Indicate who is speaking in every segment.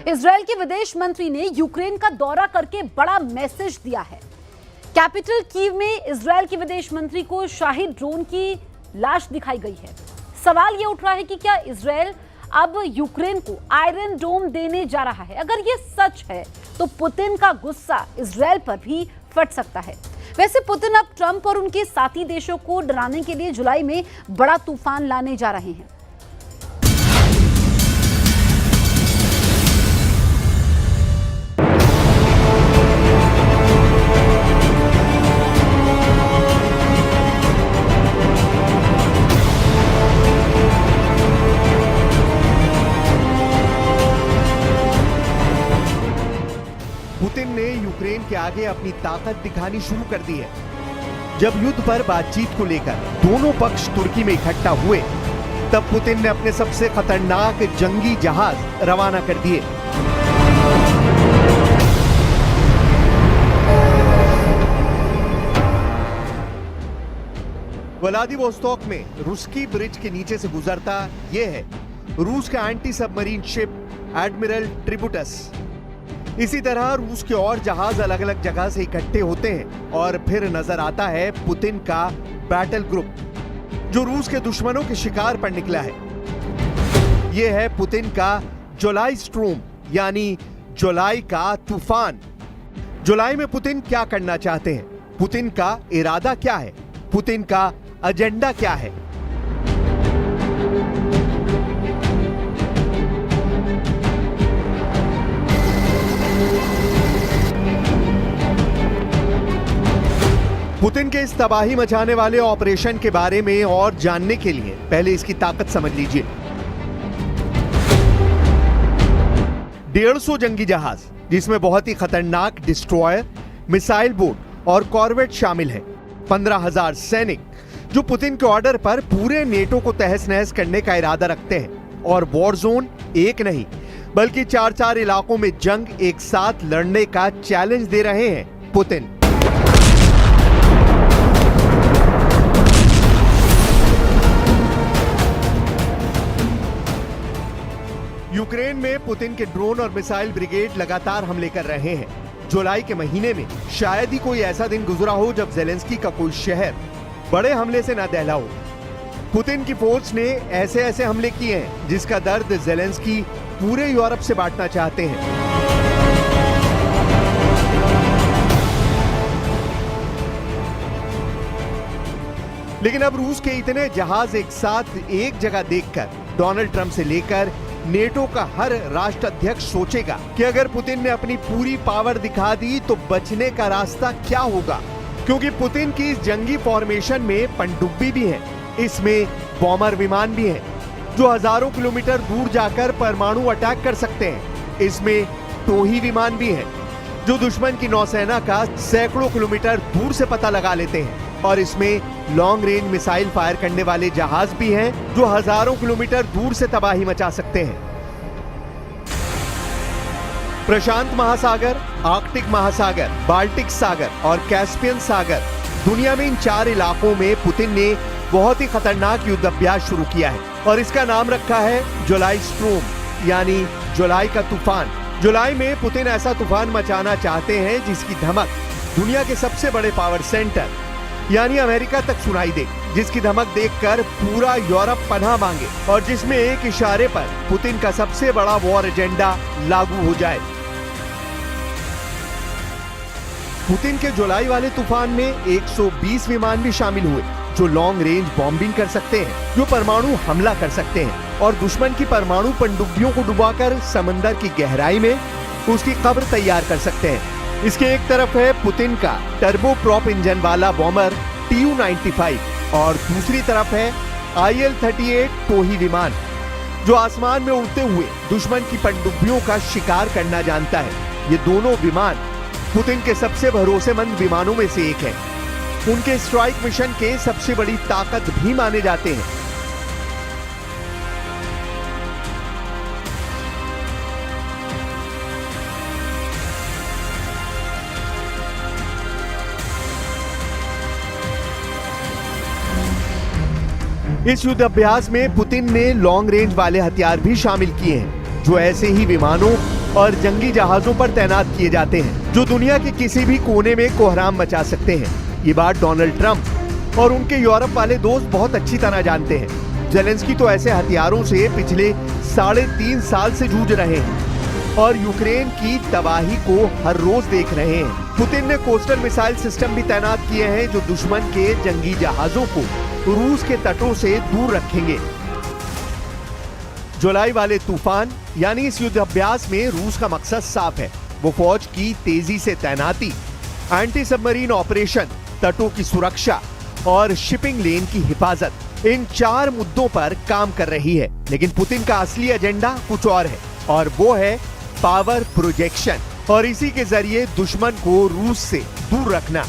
Speaker 1: Israel के विदेश मंत्री ने यूक्रेन का दौरा करके बड़ा मैसेज दिया है। कैपिटल कीव में इजरायल के विदेश मंत्री को शाही ड्रोन की लाश दिखाई गई है। सवाल यह उठ रहा है कि क्या इजरायल अब यूक्रेन को आयरन डोम देने जा रहा है? अगर यह सच है तो पुतिन का गुस्सा इजरायल पर भी फट सकता है। वैसे पुतिन अब ट्रंप और उनके साथी देशों को डराने के लिए जुलाई में बड़ा तूफान लाने जा रहे हैं।
Speaker 2: पुतिन ने यूक्रेन के आगे अपनी ताकत दिखानी शुरू कर दी है। जब युद्ध पर बातचीत को लेकर दोनों पक्ष तुर्की में इकट्ठा हुए, तब पुतिन ने अपने सबसे खतरनाक जंगी जहाज रवाना कर दिए। व्लादिवोस्तोक में रूसी ब्रिज के नीचे से गुजरता यह है रूस का एंटी सबमरीन शिप एडमिरल ट्रिब्यूटस। इसी तरह रूस के और जहाज अलग अलग जगह से इकट्ठे होते हैं और फिर नजर आता है पुतिन का बैटल ग्रुप, जो रूस के दुश्मनों के शिकार पर निकला है। यह है पुतिन का जुलाई स्ट्रोम, यानी जुलाई का तूफान। जुलाई में पुतिन क्या करना चाहते हैं? पुतिन का इरादा क्या है? पुतिन का एजेंडा क्या है? पुतिन के इस तबाही मचाने वाले ऑपरेशन के बारे में और जानने के लिए पहले इसकी ताकत समझ लीजिए। 150 जंगी जहाज, जिसमें बहुत ही खतरनाक डिस्ट्रॉयर, मिसाइल बोट और कॉर्वेट शामिल है। 15,000 सैनिक, जो पुतिन के ऑर्डर पर पूरे नेटो को तहस नहस करने का इरादा रखते हैं। और वॉर जोन एक नहीं बल्कि 4-4 इलाकों में जंग एक साथ लड़ने का चैलेंज दे रहे हैं पुतिन। यूक्रेन में पुतिन के ड्रोन और मिसाइल ब्रिगेड लगातार हमले कर रहे हैं। जुलाई के महीने में शायद ही कोई ऐसा दिन गुजरा हो जब जेलेंस्की का कोई शहर बड़े हमले से न दहला हो। पुतिन की फोर्स ने ऐसे ऐसे हमले किए हैं जिसका दर्द जेलेंस्की पूरे यूरोप से बांटना चाहते हैं। लेकिन अब रूस के इतने जहाज एक साथ एक जगह देखकर डोनाल्ड ट्रंप से लेकर नेटो का हर राष्ट्राध्यक्ष सोचेगा कि अगर पुतिन ने अपनी पूरी पावर दिखा दी तो बचने का रास्ता क्या होगा। क्योंकि पुतिन की इस जंगी फॉर्मेशन में पनडुब्बी भी है, इसमें बॉमर विमान भी हैं, जो हजारों किलोमीटर दूर जाकर परमाणु अटैक कर सकते हैं। इसमें टोही विमान भी हैं, जो दुश्मन की नौसेना का सैकड़ों किलोमीटर दूर से पता लगा लेते हैं। और इसमें लॉन्ग रेंज मिसाइल फायर करने वाले जहाज भी हैं, जो हजारों किलोमीटर दूर से तबाही मचा सकते हैं। प्रशांत महासागर, आर्कटिक महासागर, बाल्टिक सागर और कैस्पियन सागर, दुनिया में इन 4 इलाकों में पुतिन ने बहुत ही खतरनाक युद्ध अभ्यास शुरू किया है और इसका नाम रखा है जुलाई स्ट्रोम, यानी जुलाई का तूफान। जुलाई में पुतिन ऐसा तूफान मचाना चाहते हैं जिसकी धमक दुनिया के सबसे बड़े पावर सेंटर यानी अमेरिका तक सुनाई दे, जिसकी धमक देखकर पूरा यूरोप पनाह मांगे और जिसमें एक इशारे पर पुतिन का सबसे बड़ा वॉर एजेंडा लागू हो जाए। पुतिन के जुलाई वाले तूफान में 120 विमान भी शामिल हुए, जो लॉन्ग रेंज बॉम्बिंग कर सकते हैं, जो परमाणु हमला कर सकते हैं और दुश्मन की परमाणु पनडुब्बियों को डुबाकर समंदर की गहराई में उसकी कब्र तैयार कर सकते हैं। इसके एक तरफ है पुतिन का टर्बो प्रॉप इंजन वाला बॉमर Tu-95 और दूसरी तरफ है IL-38 टोही विमान, जो आसमान में उड़ते हुए दुश्मन की पनडुब्बियों का शिकार करना जानता है। ये दोनों विमान पुतिन के सबसे भरोसेमंद विमानों में से एक है। उनके स्ट्राइक मिशन के सबसे बड़ी ताकत भी माने जाते हैं। इस युद्ध अभ्यास में पुतिन ने लॉन्ग रेंज वाले हथियार भी शामिल किए हैं, जो ऐसे ही विमानों और जंगी जहाजों पर तैनात किए जाते हैं जो दुनिया के किसी भी कोने में कोहराम मचा सकते हैं। ये बात डोनाल्ड ट्रंप और उनके यूरोप वाले दोस्त बहुत अच्छी तरह जानते हैं। जेलेंस्की तो ऐसे हथियारों से पिछले 3.5 साल से जूझ रहे हैं और यूक्रेन की तबाही को हर रोज देख रहे हैं। पुतिन ने कोस्टल मिसाइल सिस्टम भी तैनात किए हैं जो दुश्मन के जंगी जहाजों को रूस के तटों से दूर रखेंगे। जुलाई वाले तूफान यानी इस युद्ध अभ्यास में रूस का मकसद साफ है। वो फौज की तेजी से तैनाती, एंटी सबमरीन ऑपरेशन, तटों की सुरक्षा और शिपिंग लेन की हिफाजत, इन 4 मुद्दों पर काम कर रही है। लेकिन पुतिन का असली एजेंडा कुछ और है और वो है पावर प्रोजेक्शन, और इसी के जरिए दुश्मन को रूस से दूर रखना।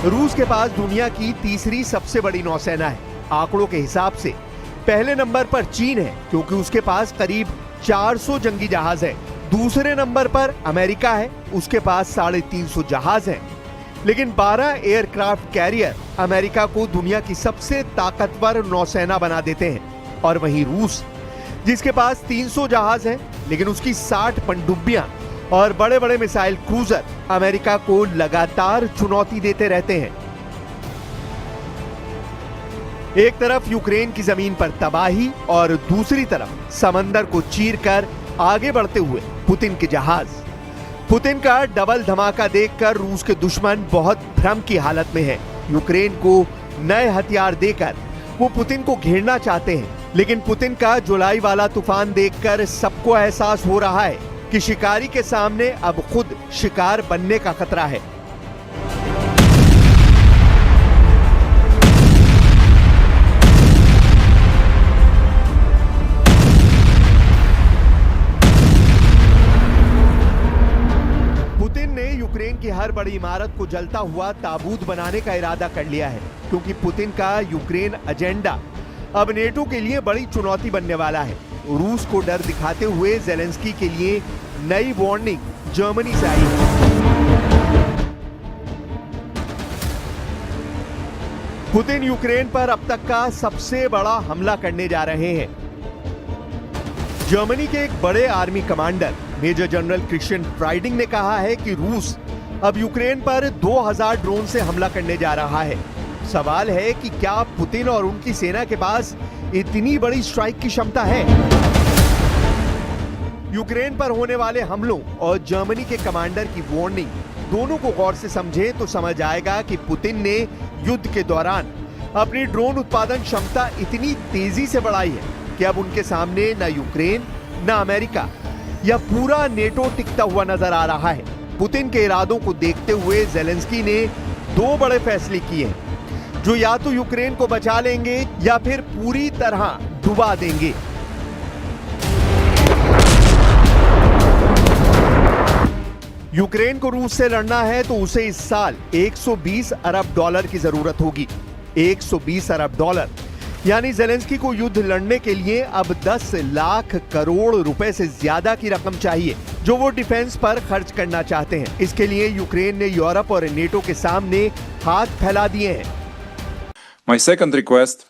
Speaker 2: रूस के पास दुनिया की तीसरी सबसे बड़ी नौसेना है। आंकड़ों के हिसाब से पहले नंबर पर चीन है क्योंकि उसके पास करीब 400 जंगी जहाज है। दूसरे नंबर पर अमेरिका है, उसके पास 350 जहाज हैं। लेकिन 12 एयरक्राफ्ट कैरियर अमेरिका को दुनिया की सबसे ताकतवर नौसेना बना देते हैं। और वहीं रूस, जिसके पास 300 जहाज हैं, लेकिन उसकी 60 पनडुब्बियां और बड़े बड़े मिसाइल क्रूजर अमेरिका को लगातार चुनौती देते रहते हैं। एक तरफ यूक्रेन की जमीन पर तबाही और दूसरी तरफ समंदर को चीरकर आगे बढ़ते हुए पुतिन के जहाज। पुतिन का डबल धमाका देखकर रूस के दुश्मन बहुत भ्रम की हालत में है। यूक्रेन को नए हथियार देकर वो पुतिन को घेरना चाहते हैं, लेकिन पुतिन का जुलाई वाला तूफान देखकर सबको एहसास हो रहा है कि शिकारी के सामने अब खुद शिकार बनने का खतरा है। यूक्रेन की हर बड़ी इमारत को जलता हुआ ताबूत बनाने का इरादा कर लिया है, क्योंकि पुतिन का यूक्रेन एजेंडा अब नेटो के लिए बड़ी चुनौती बनने वाला है। रूस को डर दिखाते हुए जेलेंस्की के लिए नई वार्निंग जर्मनी से आई है। पुतिन यूक्रेन पर अब तक का सबसे बड़ा हमला करने जा रहे हैं। जर्मनी के एक बड़े army commander major general Christian Freuding ने कहा है कि रूस अब यूक्रेन पर 2000 ड्रोन से हमला करने जा रहा है। सवाल है कि क्या पुतिन और उनकी सेना के पास इतनी बड़ी स्ट्राइक की क्षमता है? यूक्रेन पर होने वाले हमलों और जर्मनी के कमांडर की वार्निंग दोनों को गौर से समझे तो समझ आएगा कि पुतिन ने युद्ध के दौरान अपनी ड्रोन उत्पादन क्षमता इतनी तेजी से बढ़ाई है कि अब उनके सामने न यूक्रेन, न अमेरिका या पूरा नेटो टिकता हुआ नजर आ रहा है। पुतिन के इरादों को देखते हुए जेलेंस्की ने 2 बड़े फैसले किए हैं, जो या तो यूक्रेन को बचा लेंगे या फिर पूरी तरह डुबा देंगे। यूक्रेन को रूस से लड़ना है तो उसे इस साल 120 अरब डॉलर की जरूरत होगी। 120 अरब डॉलर यानी जेलेंस्की को युद्ध लड़ने के लिए अब 10 लाख करोड़ रुपए से ज्यादा की रकम चाहिए, जो वो डिफेंस पर खर्च करना चाहते हैं। इसके लिए यूक्रेन ने यूरोप और नेटो के सामने हाथ फैला दिए हैं।
Speaker 3: My second request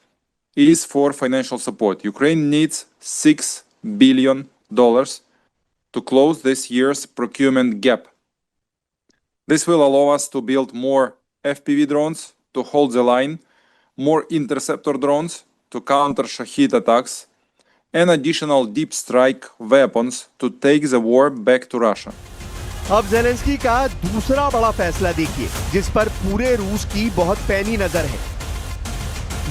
Speaker 3: is for financial support. Ukraine needs $6 billion to close this year's procurement gap. This will allow us to build more FPV drones to hold the line, more interceptor drones to counter Shahid attacks, and additional deep strike weapons to take the war back to Russia.
Speaker 2: अब Zelensky का दूसरा बड़ा फैसला देखिए, जिस पर पूरे रूस की बहुत पैनी नजर है।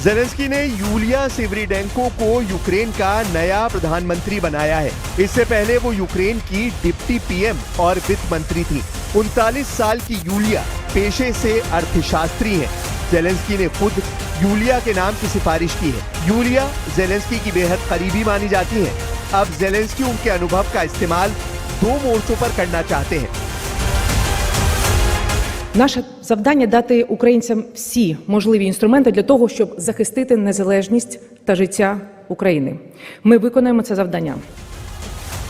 Speaker 2: जेलेंस्की ने यूलिया सिवरीडेंको को यूक्रेन का नया प्रधानमंत्री बनाया है। इससे पहले वो यूक्रेन की डिप्टी पीएम और वित्त मंत्री थी। 39 साल की यूलिया पेशे से अर्थशास्त्री हैं। जेलेंस्की ने खुद यूलिया के नाम की सिफारिश की है। यूलिया जेलेंस्की की बेहद करीबी मानी जाती हैं। अब जेलेंस्की उनके अनुभव का इस्तेमाल 2 मोर्चों पर करना चाहते हैं।
Speaker 4: Наше завдання – дати українцям всі можливі інструменти для того, щоб захистити незалежність та життя України. Ми виконаємо це завдання.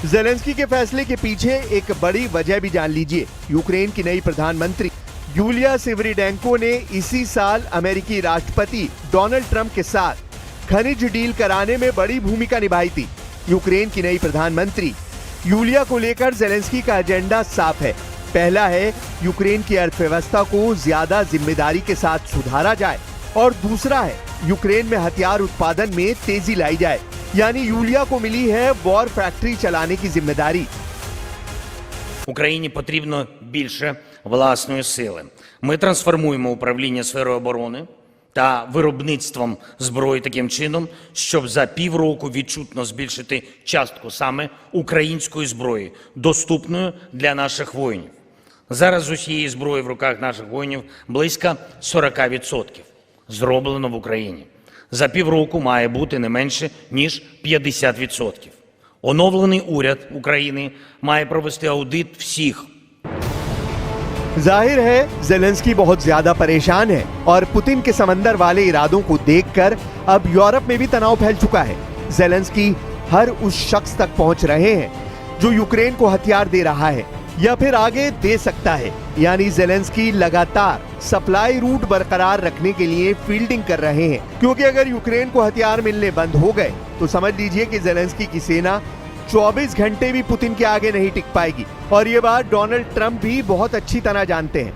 Speaker 2: जेलेंस्की के फैसले के पीछे एक बड़ी वजह भी जान लीजिए। यूक्रेन की नई प्रधानमंत्री यूलिया सिवरीडेंको ने इसी साल अमेरिकी राष्ट्रपति डोनाल्ड ट्रंप के साथ खनिज डील कराने में बड़ी भूमिका निभाई थी। यूक्रेन की नई प्रधानमंत्री यूलिया को लेकर जेलेंस्की का एजेंडा साफ है। पहला है यूक्रेन की अर्थव्यवस्था को ज्यादा जिम्मेदारी के साथ सुधारा जाए और दूसरा है यूक्रेन में हथियार उत्पादन में तेजी लाई जाए। यानी यूलिया को मिली है वॉर फैक्ट्री चलाने की जिम्मेदारी।
Speaker 5: Україні потрібно більше власної сили. Ми трансформуємо управління сферою оборони та виробництвом зброї таким чином, щоб за півроку відчутно збільшити частку саме української зброї, доступною для наших воїнів. Зараз з усієї зброї в руках наших воїнів близько 40%. Зроблено в Україні. За півроку має бути не менше, ніж 50%. Оновлений уряд України має провести аудит всіх
Speaker 2: जाहिर है जेलेंस्की बहुत ज्यादा परेशान है और पुतिन के समंदर वाले इरादों को देखकर अब यूरोप में भी तनाव फैल चुका है। जेलेंस्की हर उस शख्स तक पहुंच रहे हैं जो यूक्रेन को हथियार दे रहा है या फिर आगे दे सकता है। यानी जेलेंस्की लगातार सप्लाई रूट बरकरार रखने के लिए फील्डिंग कर रहे हैं, क्योंकि अगर यूक्रेन को हथियार मिलने बंद हो गए तो समझ लीजिए कि जेलेंस्की की सेना 24 घंटे भी पुतिन के आगे नहीं टिक पाएगी। और ये बात डोनाल्ड ट्रंप भी बहुत अच्छी तरह जानते हैं।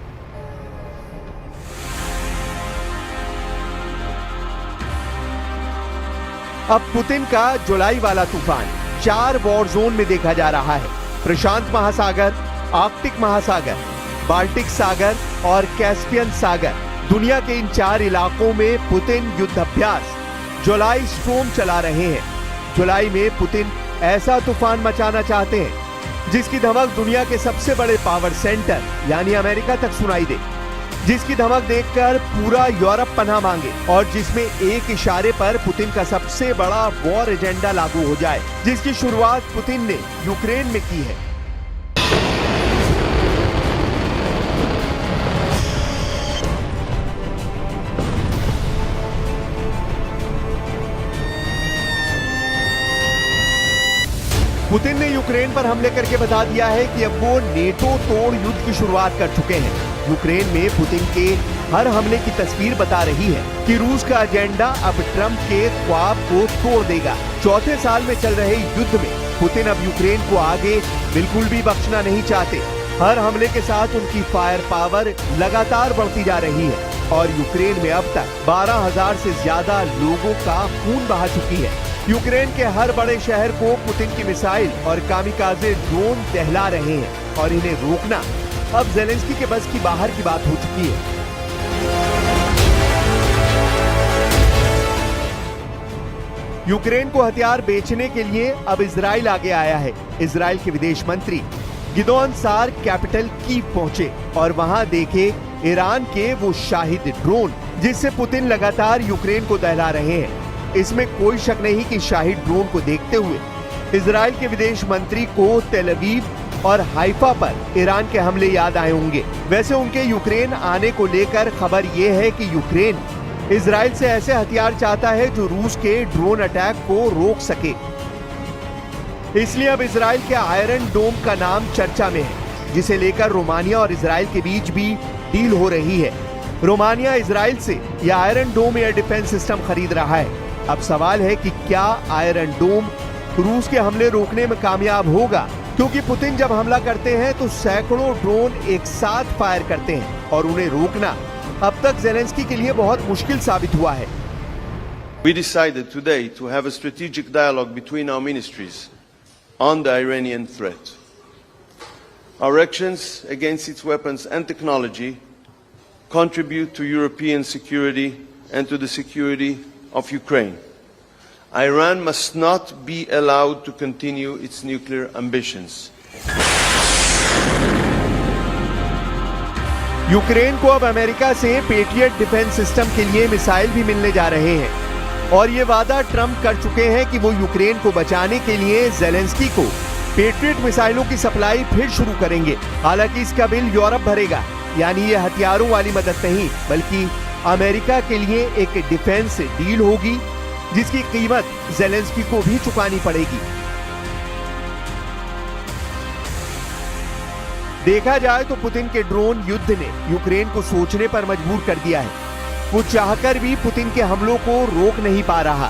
Speaker 2: अब पुतिन का जुलाई वाला तूफान 4 वॉर जोन में देखा जा रहा है। प्रशांत महासागर, आर्कटिक महासागर, बाल्टिक सागर और कैस्पियन सागर। दुनिया के इन 4 इलाकों में पुतिन युद्ध अभ्यास जुलाई स्टॉर्म चला रहे हैं। जुलाई में पुतिन ऐसा तूफान मचाना चाहते हैं जिसकी धमक दुनिया के सबसे बड़े पावर सेंटर यानी अमेरिका तक सुनाई दे, जिसकी धमक देखकर पूरा यूरोप पनाह मांगे और जिसमें एक इशारे पर पुतिन का सबसे बड़ा वॉर एजेंडा लागू हो जाए, जिसकी शुरुआत पुतिन ने यूक्रेन में की है। पुतिन ने यूक्रेन पर हमले करके बता दिया है कि अब वो नेटो तोड़ युद्ध की शुरुआत कर चुके हैं। यूक्रेन में पुतिन के हर हमले की तस्वीर बता रही है कि रूस का एजेंडा अब ट्रंप के ख्वाब को तोड़ देगा। चौथे साल में चल रहे युद्ध में पुतिन अब यूक्रेन को आगे बिल्कुल भी बख्शना नहीं चाहते। हर हमले के साथ उनकी फायर पावर लगातार बढ़ती जा रही है और यूक्रेन में अब तक 12,000 से ज्यादा लोगों का खून बहा चुकी है। यूक्रेन के हर बड़े शहर को पुतिन की मिसाइल और कामिकाजे ड्रोन दहला रहे हैं और इन्हें रोकना अब जेलेंस्की के बस की बाहर की बात हो चुकी है। यूक्रेन को हथियार बेचने के लिए अब इजराइल आगे आया है। इजराइल के विदेश मंत्री गिदोन सार कैपिटल कीव पहुंचे और वहां देखे ईरान के वो शाहिद ड्रोन जिससे पुतिन लगातार यूक्रेन को दहला रहे हैं। इसमें कोई शक नहीं कि शाहिद ड्रोन को देखते हुए इजराइल के विदेश मंत्री को तेल अवीव और हाइफा पर ईरान के हमले याद आए होंगे। वैसे उनके यूक्रेन आने को लेकर खबर यह है कि यूक्रेन इजराइल से ऐसे हथियार चाहता है जो रूस के ड्रोन अटैक को रोक सके। इसलिए अब इजराइल के आयरन डोम का नाम चर्चा में है, जिसे लेकर रोमानिया और इजराइल के बीच भी डील हो रही है। रोमानिया इजराइल से यह आयरन डोम एयर डिफेंस सिस्टम खरीद रहा है। अब सवाल है कि क्या आयरन डोम रूस के हमले रोकने में कामयाब होगा, क्योंकि पुतिन जब हमला करते हैं तो सैकड़ों ड्रोन एक साथ फायर करते हैं और उन्हें रोकना अब तक जेलेंस्की के लिए बहुत मुश्किल साबित हुआ है।
Speaker 6: We decided today to have a strategic dialogue between our ministries on the Iranian threat. Our actions against its weapons and technology contribute to European security and to the security of Ukraine. Iran must not be allowed to continue its nuclear ambitions.
Speaker 2: Ukraine को अब America से patriot defence system के लिए missile भी मिलने जा रहे हैं और ये वादा ट्रंप कर चुके हैं कि वो यूक्रेन को बचाने के लिए जेलेंस्की को पेट्रियट मिसाइलों की सप्लाई फिर शुरू करेंगे। हालांकि इसका बिल यूरोप भरेगा। यानी ये हथियारों वाली मदद नहीं बल्कि अमेरिका के लिए एक डिफेंस डील होगी जिसकी कीमत ज़ेलेंस्की को भी चुकानी पड़ेगी। देखा जाए तो पुतिन के ड्रोन युद्ध ने यूक्रेन को सोचने पर मजबूर कर दिया है। वो चाहकर भी पुतिन के हमलों को रोक नहीं पा रहा।